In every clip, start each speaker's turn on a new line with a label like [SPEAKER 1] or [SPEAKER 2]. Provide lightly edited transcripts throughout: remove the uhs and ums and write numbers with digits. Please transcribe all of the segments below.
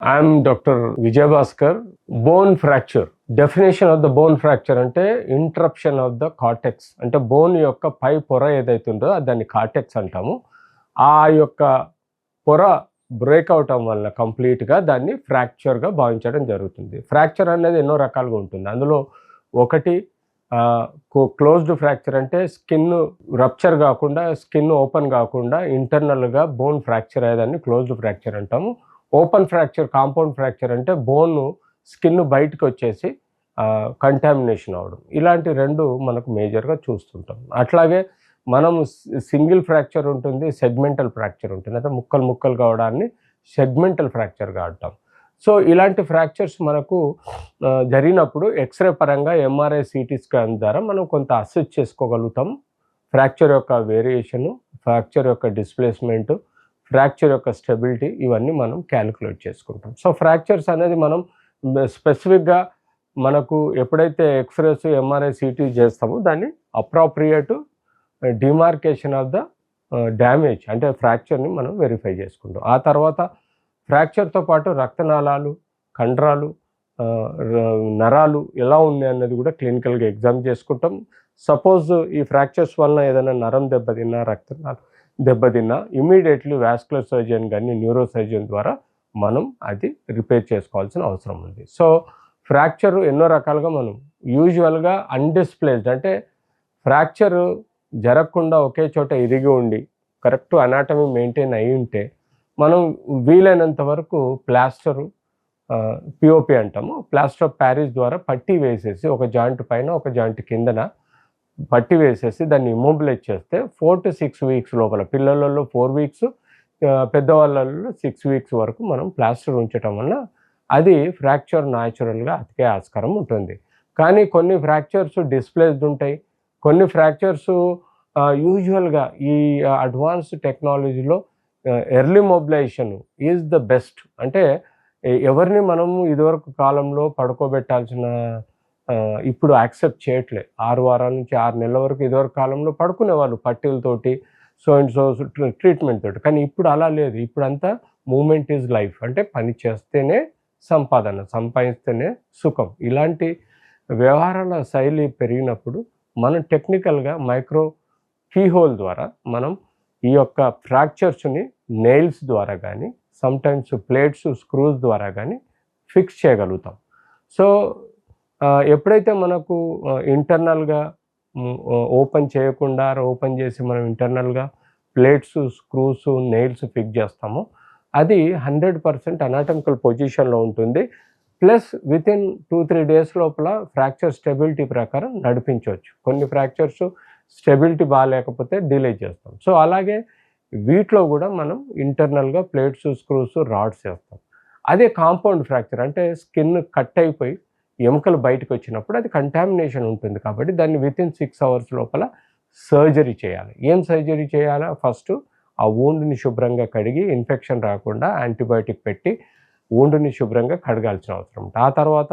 [SPEAKER 1] I'm doctor Vijayabhaskar. Bone fracture definition of the bone fracture అంటే interruption of the cortex, అంటే bone యొక్క పై పొర ఏదైతుందో దాన్ని కార్టెక్స్ అంటాము. ఆ యొక్క పొర బ్రేక్ అవటం వల్ల కంప్లీట్గా దాన్ని ఫ్రాక్చర్గా భావించడం జరుగుతుంది. ఫ్రాక్చర్ అనేది ఎన్నో రకాలుగా ఉంటుంది. అందులో ఒకటి క్లోజ్డ్ ఫ్రాక్చర్, అంటే స్కిన్ రప్చర్ కాకుండా, స్కిన్ ఓపెన్ కాకుండా ఇంటర్నల్గా బోన్ ఫ్రాక్చర్ అయ్యేదాన్ని క్లోజ్డ్ ఫ్రాక్చర్ అంటాము. ఓపెన్ ఫ్రాక్చర్, కాంపౌండ్ ఫ్రాక్చర్ అంటే బోన్ స్కిన్ బయటకు వచ్చేసి కంటామినేషన్ అవ్వడం. ఇలాంటి రెండు మనకు మేజర్గా చూస్తుంటాం. అట్లాగే మనం సింగిల్ ఫ్రాక్చర్ ఉంటుంది, సెగ్మెంటల్ ఫ్రాక్చర్ ఉంటుంది, అంటే ముక్కలు ముక్కలు కావడాన్ని సెగ్మెంటల్ ఫ్రాక్చర్గా అంటాం. సో ఇలాంటి ఫ్రాక్చర్స్ మనకు జరిగినప్పుడు ఎక్స్రే పరంగా ఎంఆర్ఐ సిటీ స్కాన్ ద్వారా మనం కొంత అసెస్ చేసుకోగలుగుతాం. ఫ్రాక్చర్ యొక్క వేరియేషను, ఫ్రాక్చర్ యొక్క డిస్ప్లేస్మెంటు, ఫ్రాక్చర్ యొక్క స్టెబిలిటీ, ఇవన్నీ మనం క్యాలిక్యులేట్ చేసుకుంటాం. సో ఫ్రాక్చర్స్ అనేది మనం స్పెసిఫిక్గా మనకు ఎప్పుడైతే ఎక్స్రేస్ ఎంఆర్ఐ సిటీ చేస్తామో దాన్ని appropriate demarcation of the damage, అంటే ఫ్రాక్చర్ని మనం వెరిఫై చేసుకుంటాం. ఆ తర్వాత ఫ్రాక్చర్తో పాటు రక్తనాళాలు, కండరాలు, నరాలు ఎలా ఉన్నాయి అన్నది కూడా క్లినికల్గా ఎగ్జామ్ చేసుకుంటాం. సపోజ్ ఈ ఫ్రాక్చర్స్ వలన ఏదైనా నరం దెబ్బతిన్నా, రక్తనాళం దెబ్బతిన్నా ఇమీడియట్లీ వాస్కులర్ సర్జన్ కానీ న్యూరో సర్జన్ ద్వారా మనం అది రిపేర్ చేసుకోవాల్సిన అవసరం ఉంది. సో ఫ్రాక్చర్ ఎన్నో రకాలుగా మనం యూజువల్గా అన్డిస్ప్లేస్డ్, అంటే ఫ్రాక్చర్ జరగకుండా ఒకే చోట ఇరిగి ఉండి కరెక్ట్ అనాటమీ మెయింటైన్ అయి ఉంటే మనం వీలైనంత వరకు ప్లాస్టరు, పిఓపి అంటాము, ప్లాస్టర్ ఆఫ్ ప్యారిస్ ద్వారా పట్టీ వేసేసి ఒక జాయింట్ పైన ఒక జాయింట్ కిందన పట్టి వేసేసి దాన్ని ఇమ్మొబిలైజ్ చేస్తే 4 to 6 వీక్స్ లోపల, పిల్లలలో 4 వీక్స్, పెద్దవాళ్ళలో 6 వీక్స్ వరకు మనం ప్లాస్టర్ ఉంచటం వల్ల అది ఫ్రాక్చర్ న్యాచురల్గా అతికే ఆస్కారం ఉంటుంది. కానీ కొన్ని ఫ్రాక్చర్స్ డిస్ప్లేస్డ్ ఉంటాయి. కొన్ని ఫ్రాక్చర్స్ యూజువల్గా ఈ అడ్వాన్స్డ్ టెక్నాలజీలో early mobilisation is the best. అంటే ఎవరిని మనము ఇదివరకు కాలంలో పడుకోబెట్టాల్సిన ఇప్పుడు యాక్సెప్ట్ చేయట్లే. 6 వారాల నుంచి 6 నెలల వరకు ఇదివరకు కాలంలో పడుకునేవాళ్ళు పట్టీలతోటి, సో అండ్ సో ట్రీట్మెంట్ తోటి. కానీ ఇప్పుడు అలా లేదు. ఇప్పుడంతా మూమెంట్ ఈజ్ లైఫ్, అంటే పని చేస్తేనే సంపాదన, సంపాదిస్తేనే సుఖం. ఇలాంటి వ్యవహారాల శైలి పెరిగినప్పుడు మనం టెక్నికల్గా మైక్రో కీహోల్ ద్వారా మనం ఈ యొక్క ఫ్రాక్చర్స్ని నెయిల్స్ ద్వారా కానీ, సమ్టైమ్స్ ప్లేట్స్, స్క్రూస్ ద్వారా కానీ ఫిక్స్ చేయగలుగుతాం. సో ఎప్పుడైతే మనకు ఇంటర్నల్గా ఓపెన్ చేయకుండా, ఓపెన్ చేసి మనం ఇంటర్నల్గా ప్లేట్స్, స్క్రూస్, నెయిల్స్ ఫిక్స్ చేస్తామో అది 100% అనాటమికల్ పొజిషన్లో ఉంటుంది. ప్లస్ వితిన్ 2-3 డేస్ లోపల ఫ్రాక్చర్ స్టెబిలిటీ ప్రకారం నడిపించవచ్చు. కొన్ని ఫ్రాక్చర్స్ స్టెబిలిటీ బాగాలేకపోతే డిలే చేస్తాం. సో అలాగే వీటిలో కూడా మనం ఇంటర్నల్గా ప్లేట్స్, స్క్రూస్, రాడ్స్ చేస్తాం. అదే కాంపౌండ్ ఫ్రాక్చర్ అంటే స్కిన్ కట్ అయిపోయి ఎముకలు బయటకు వచ్చినప్పుడు అది కంటామినేషన్ ఉంటుంది. కాబట్టి దాన్ని వితిన్ 6 అవర్స్ లోపల సర్జరీ చేయాలి. ఏం సర్జరీ చేయాలా? ఫస్ట్ ఆ వూండ్ని శుభ్రంగా కడిగి, ఇన్ఫెక్షన్ రాకుండా యాంటీబయాటిక్ పెట్టి వూండ్ని శుభ్రంగా కడగాల్సిన అవసరం ఉంటుంది. ఆ తర్వాత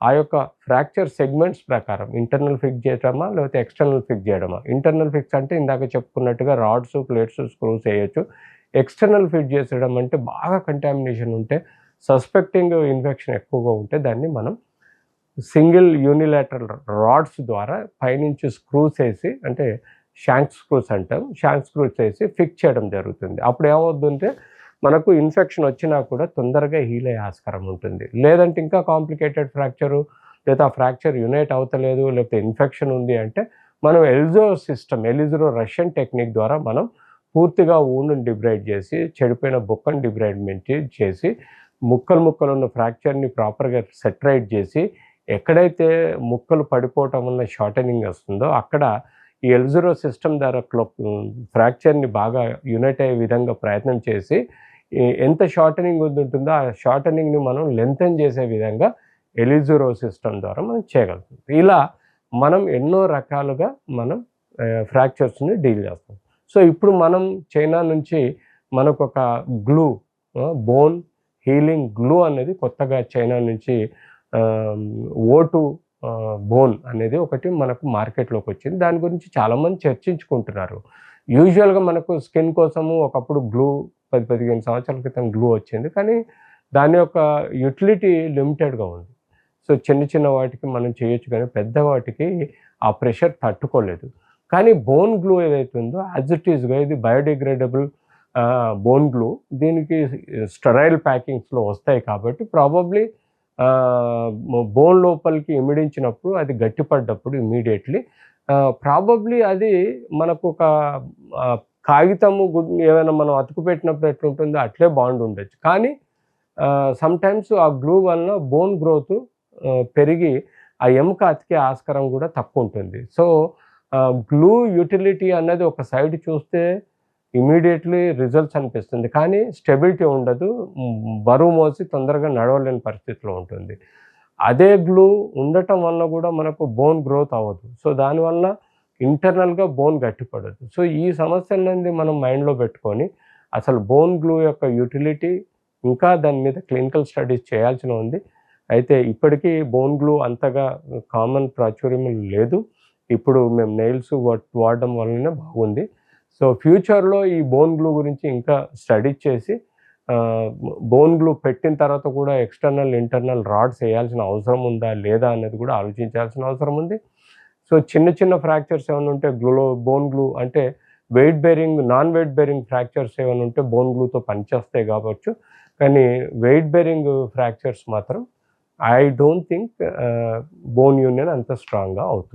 [SPEAKER 1] ఆ యొక్క ఫ్రాక్చర్ సెగ్మెంట్స్ ప్రకారం ఇంటర్నల్ ఫిక్స్ చేయడమా లేకపోతే ఎక్స్టర్నల్ ఫిక్స్ చేయడమా. ఇంటర్నల్ ఫిక్స్ అంటే ఇందాక చెప్పుకున్నట్టుగా రాడ్స్, ప్లేట్స్, స్క్రూస్ వేయచ్చు. ఎక్స్టర్నల్ ఫిట్ చేసేయడం అంటే బాగా కంటామినేషన్ ఉంటే, సస్పెక్టింగ్ ఇన్ఫెక్షన్ ఎక్కువగా ఉంటే దాన్ని మనం సింగిల్ యూనిలాటరల్ రాడ్స్ ద్వారా పైనుంచి స్క్రూస్ వేసి, అంటే షాంక్ స్క్రూస్ అంటాం, షాంక్ స్క్రూస్ వేసి ఫిక్స్ చేయడం జరుగుతుంది. అప్పుడు ఏమవుతుందంటే మనకు ఇన్ఫెక్షన్ వచ్చినా కూడా తొందరగా హీల్ అయ్యే ఆస్కారం ఉంటుంది. లేదంటే ఇంకా కాంప్లికేటెడ్ ఫ్రాక్చరు, లేదా ఆ ఫ్రాక్చర్ యునైట్ అవుతలేదు, లేకపోతే ఇన్ఫెక్షన్ ఉంది అంటే మనం ఎలిజరో రష్యన్ టెక్నిక్ ద్వారా మనం పూర్తిగా వూండ్ని డిబ్రైడ్ చేసి, చెడిపోయిన బొక్కను డిబ్రైడ్మెంట్ చేసి, ముక్కలు ముక్కలు ఉన్న ఫ్రాక్చర్ని ప్రాపర్గా సెటరైట్ చేసి, ఎక్కడైతే ముక్కలు పడిపోవటం వల్ల షార్టనింగ్ వస్తుందో అక్కడ ఈ ఎలిజరో సిస్టమ్ ద్వారా ఫ్రాక్చర్ని బాగా యునైట్ అయ్యే విధంగా ప్రయత్నం చేసి, ఎంత షార్టనింగ్ ఉంటుందో ఆ షార్టనింగ్ని మనం లెంతన్ చేసే విధంగా ఎలిజరో సిస్టమ్ ద్వారా మనం చేయగలుగుతాం. ఇలా మనం ఎన్నో రకాలుగా మనం ఫ్రాక్చర్స్ని డీల్ చేస్తాం. సో ఇప్పుడు మనం చైనా నుంచి మనకు ఒక గ్లూ, బోన్ హీలింగ్ గ్లూ అనేది కొత్తగా చైనా నుంచి O2 బోన్ అనేది ఒకటి మనకు మార్కెట్లోకి వచ్చింది. దాని గురించి చాలామంది చర్చించుకుంటున్నారు. యూజువల్గా మనకు స్కిన్ కోసము ఒకప్పుడు గ్లూ 10-15 సంవత్సరాల క్రితం గ్లూ వచ్చింది. కానీ దాని యొక్క యుటిలిటీ లిమిటెడ్గా ఉంది. సో చిన్న చిన్న వాటికి మనం చేయొచ్చు, కానీ పెద్ద వాటికి ఆ ప్రెషర్ తట్టుకోలేదు. కానీ బోన్ గ్లూ ఏదైతే ఉందో యాజ్ ఇట్ ఈస్గా ఇది బయోడిగ్రేడబుల్ బోన్ గ్లూ, దీనికి స్టెరైల్ ప్యాకింగ్స్లో వస్తాయి కాబట్టి ప్రాబబ్లీ బోన్ లోపలికి ఇమిడించినప్పుడు అది గట్టిపడ్డప్పుడు ఇమ్మీడియట్లీ ప్రాబబ్లీ అది మనకు ఒక కాగితము ఏమైనా మనం అతుకు పెట్టినప్పుడు ఎట్లుంటుందో అట్లే బాండ్ ఉండొచ్చు. కానీ సమ్టైమ్స్ ఆ గ్లూ వలన బోన్ గ్రోత్ పెరిగి ఆ ఎముక అతికే ఆస్కారం కూడా తక్కువ ఉంటుంది. సో గ్లూ యూటిలిటీ అన్నది ఒక సైడ్ చూస్తే ఇమీడియట్లీ రిజల్ట్స్ అనిపిస్తుంది, కానీ స్టెబిలిటీ ఉండదు, బరువు మోసి తొందరగా నడవలేని పరిస్థితిలో ఉంటుంది. అదే గ్లూ ఉండటం వల్ల కూడా మనకు బోన్ గ్రోత్ అవ్వదు. సో దానివల్ల ఇంటర్నల్గా బోన్ గట్టిపడదు. సో ఈ సమస్యలన్నీ మనం మైండ్లో పెట్టుకొని అసలు బోన్ గ్లూ యొక్క యూటిలిటీ ఇంకా దాని మీద క్లినికల్ స్టడీస్ చేయాల్సిన ఉంది. అయితే ఇప్పటికీ బోన్ గ్లూ అంతగా కామన్ ప్రాచుర్యం లేదు. ఇప్పుడు మేము నెయిల్స్ వాడడం వల్లనే బాగుంది. సో ఫ్యూచర్లో ఈ బోన్ గ్లూ గురించి ఇంకా స్టడీ చేసి బోన్ గ్లూ పెట్టిన తర్వాత కూడా ఎక్స్టర్నల్ ఇంటర్నల్ రాడ్స్ వేయాల్సిన అవసరం ఉందా లేదా అనేది కూడా ఆలోచించాల్సిన అవసరం ఉంది. సో చిన్న చిన్న ఫ్రాక్చర్స్ ఏమైనా ఉంటే బోన్ గ్లూ అంటే నాన్ వెయిట్ బేరింగ్ ఫ్రాక్చర్స్ ఏమైనా ఉంటే బోన్ గ్లూతో పనిచేస్తాయి కావచ్చు. కానీ వెయిట్ బేరింగ్ ఫ్రాక్చర్స్ మాత్రం I don't think bone union అంత స్ట్రాంగ్గా అవుతుంది.